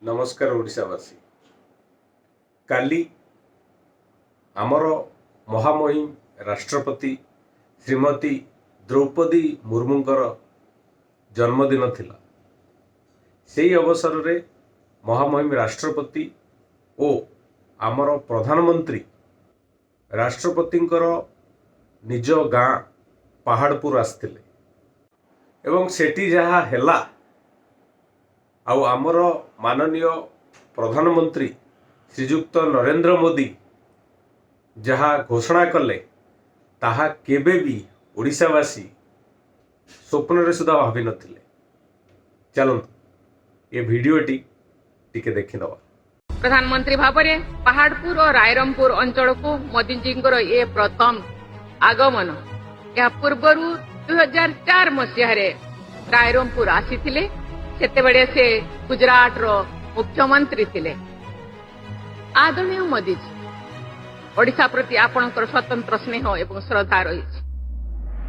नमस्कार ओडिशावासी। काली आमर महामहिम राष्ट्रपति श्रीमती द्रौपदी मुर्मूंकर जन्मदिन थिला। सेही अवसर रे महामहिम राष्ट्रपति ओ आमर प्रधानमंत्री राष्ट्रपतिंकर निज गाँ पहाड़पुर आसथिले एवं सेठी जहा हेला आउ आमर माननीय प्रधानमंत्री श्रीजुक्त नरेंद्र मोदी जहा घोषणा कले ताहा केबे भी ओडिशावासी स्वप्न सुधा भावी नथिले। चलंतु ये भिडियोटी टिके देखिनवा। प्रधानमंत्री भावरे पहाड़पुर और रायरंगपुर अंचल को मोदी जी ये प्रथम आगमन। या पूर्वरु 2004 मसीह रायरंगपुर आसीथिले। सेतेबेले से गुजरात रो मुख्यमंत्री थिले। आदरणीय मोदी जी ओडिशा प्रति आपणकर स्वतंत्र स्नेह एवं श्रद्धा रही।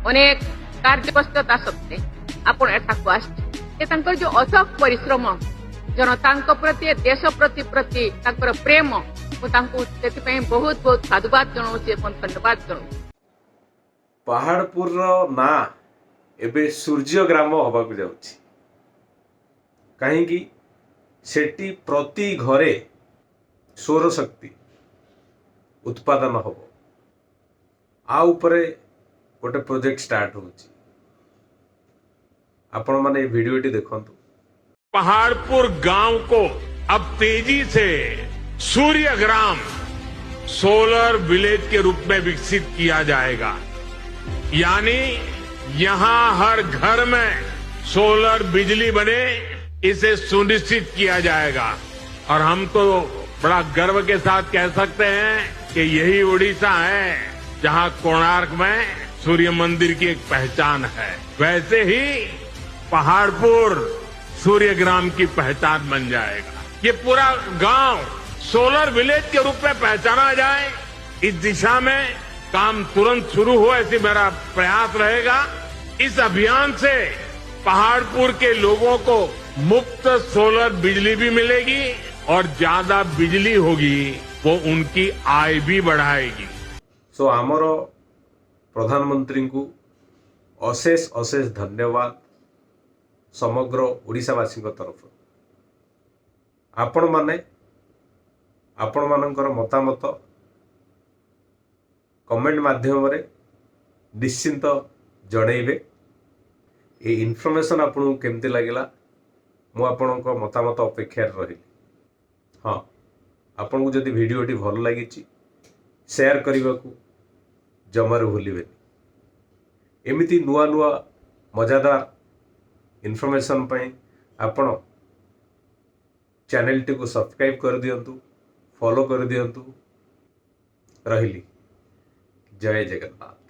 अनेक कार्यव्यस्तता सत्वे आपण एठाकु आसते जो अथक परिश्रम जनता प्रति देश प्रति प्रेम बहुत बहुत साधुवाद जनाऊँ एवं धन्यवाद जनाऊँ। पहाड़पुर ना एबे सूर्य ग्राम हवाक जाउछि। कहीं सेठी प्रति घरे सौर शक्ति उत्पादन हम आ उपरे गोटे प्रोजेक्ट स्टार्ट होछि। आपण माने ये वीडियोटी देखंतु। पहाड़पुर गांव को अब तेजी से सूर्य ग्राम सोलर विलेज के रूप में विकसित किया जाएगा। यानी यहां हर घर में सोलर बिजली बने, इसे सुनिश्चित किया जाएगा। और हम तो बड़ा गर्व के साथ कह सकते हैं कि यही ओडिशा है जहां कोणार्क में सूर्य मंदिर की एक पहचान है। वैसे ही पहाड़पुर सूर्य ग्राम की पहचान बन जाएगा। ये पूरा गांव सोलर विलेज के रूप में पहचाना जाए, इस दिशा में काम तुरंत शुरू हो, ऐसी मेरा प्रयास रहेगा। इस अभियान से पहाड़पुर के लोगों को मुफ्त सोलर बिजली भी मिलेगी और ज्यादा बिजली होगी वो उनकी आय भी बढ़ाएगी। सो आमर प्रधानमंत्री को अशेष अशेष धन्यवाद समग्र ओडिशावासी तरफ। आपण माने आपण मानकर मतामत कमेंट माध्यम रे निश्चिंत जणैबे। ये इनफॉरमेशन आपको केमती लगिला मु आपणक मतामत अपेक्षा रही। हाँ, आपन को जदि वीडियोटी भल लगी शेयर करने को जमारू भूलिबे। एमिति नुआ नुआ मजादार इनफॉरमेशन पई आपण चैनल टी को सब्सक्राइब कर दियंतु, फॉलो कर दियंतु। रहिली। जय जगन्नाथ।